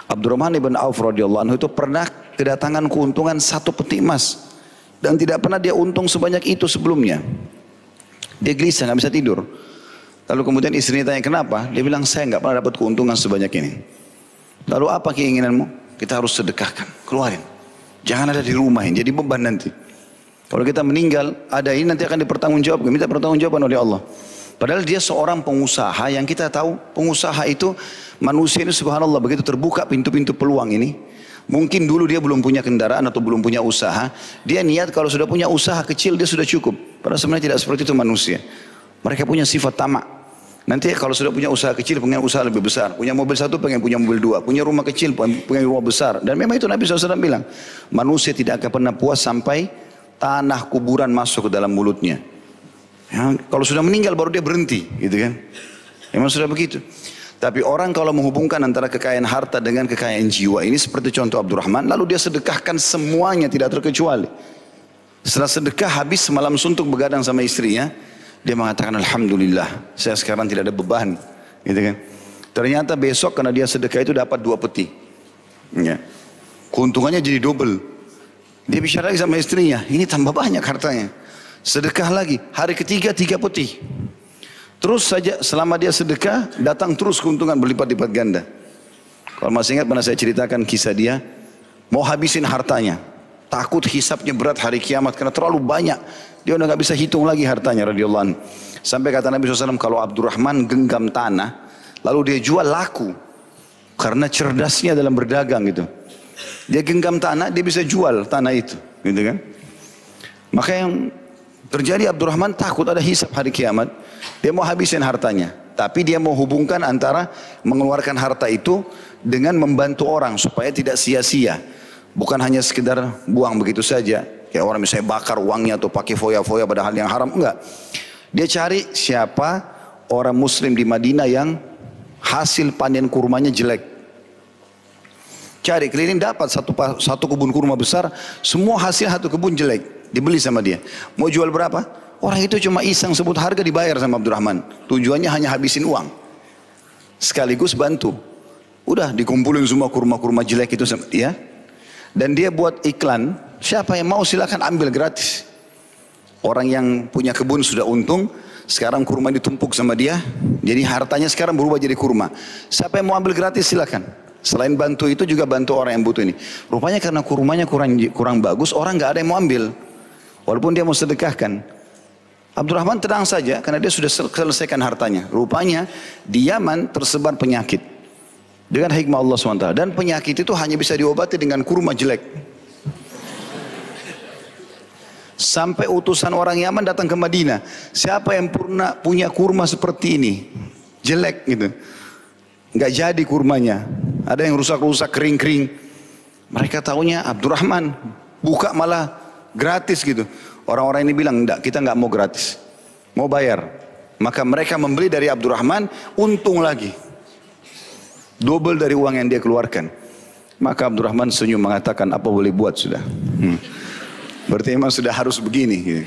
Abdurrahman ibn Auf radhiyallahu anhu itu pernah kedatangan keuntungan 1 peti emas. Dan tidak pernah dia untung sebanyak itu sebelumnya. Dia gelisah, nggak bisa tidur. Lalu kemudian istrinya tanya kenapa? Dia bilang saya nggak pernah dapat keuntungan sebanyak ini. Lalu apa keinginanmu? Kita harus sedekahkan, keluarin. Jangan ada di rumah ini, jadi beban nanti. Kalau kita meninggal, ada ini nanti akan dipertanggungjawabkan, minta pertanggungjawaban oleh Allah. Padahal dia seorang pengusaha yang kita tahu pengusaha itu manusia ini subhanallah begitu terbuka pintu-pintu peluang ini. Mungkin dulu dia belum punya kendaraan atau belum punya usaha. Dia niat kalau sudah punya usaha kecil dia sudah cukup. Padahal sebenarnya tidak seperti itu manusia. Mereka punya sifat tamak. Nanti kalau sudah punya usaha kecil pengen usaha lebih besar. Punya mobil 1 pengen punya mobil 2. Punya rumah kecil pengen rumah besar. Dan memang itu Nabi SAW bilang. Manusia tidak akan pernah puas sampai tanah kuburan masuk ke dalam mulutnya. Ya, kalau sudah meninggal baru dia berhenti, gitu kan? Memang sudah begitu. Tapi orang kalau menghubungkan antara kekayaan harta dengan kekayaan jiwa ini seperti contoh Abdurrahman, lalu dia sedekahkan semuanya tidak terkecuali. Setelah sedekah habis semalam suntuk begadang sama istrinya, dia mengatakan alhamdulillah, saya sekarang tidak ada beban, gitu kan? Ternyata besok karena dia sedekah itu dapat 2 peti. Ya. Keuntungannya jadi double. Dia bicara lagi sama istrinya, ini tambah banyak hartanya. Sedekah lagi, hari ketiga 3 peti. Terus saja selama dia sedekah, datang terus keuntungan berlipat-lipat ganda. Kalau masih ingat pernah saya ceritakan kisah dia, mau habisin hartanya. Takut hisapnya berat hari kiamat karena terlalu banyak. Dia udah gak bisa hitung lagi hartanya radhiyallahu anhu. Sampai kata Nabi SAW, kalau Abdurrahman genggam tanah, lalu dia jual laku. Karena cerdasnya dalam berdagang gitu. Dia genggam tanah, dia bisa jual tanah itu. Gitu kan. Maka yang terjadi Abdurrahman takut ada hisab hari kiamat. Dia mau habisin hartanya. Tapi dia mau hubungkan antara mengeluarkan harta itu dengan membantu orang supaya tidak sia-sia. Bukan hanya sekedar buang begitu saja. Kayak orang misalnya bakar uangnya atau pakai foya-foya padahal yang haram. Enggak. Dia cari siapa orang muslim di Madinah yang hasil panen kurmanya jelek. Cari keliling dapat satu kebun kurma besar. Semua hasil satu kebun jelek. Dibeli sama dia. Mau jual berapa? Orang itu cuma iseng sebut harga dibayar sama Abdurrahman. Tujuannya hanya habisin uang. Sekaligus bantu. Udah dikumpulin semua kurma-kurma jelek itu sama dia. Dan dia buat iklan. Siapa yang mau silakan ambil gratis. Orang yang punya kebun sudah untung. Sekarang kurma ditumpuk sama dia. Jadi hartanya sekarang berubah jadi kurma. Siapa yang mau ambil gratis silakan. Selain bantu itu juga bantu orang yang butuh ini. Rupanya karena kurmanya kurang bagus. Orang gak ada yang mau ambil. Walaupun dia mau sedekahkan. Abdurrahman tenang saja karena dia sudah selesaikan hartanya. Rupanya di Yaman tersebar penyakit. Dengan hikmah Allah SWT. Dan penyakit itu hanya bisa diobati dengan kurma jelek. Sampai utusan orang Yaman datang ke Madinah. Siapa yang pernah punya kurma seperti ini? Jelek gitu. Nggak jadi kurmanya. Ada yang rusak-rusak, kering-kering. Mereka taunya Abdurrahman. Buka malah gratis gitu. Orang-orang ini bilang, enggak, kita nggak mau gratis. Mau bayar. Maka mereka membeli dari Abdurrahman, untung lagi. Double dari uang yang dia keluarkan. Maka Abdurrahman senyum mengatakan, apa boleh buat sudah. Berarti memang sudah harus begini. Gitu.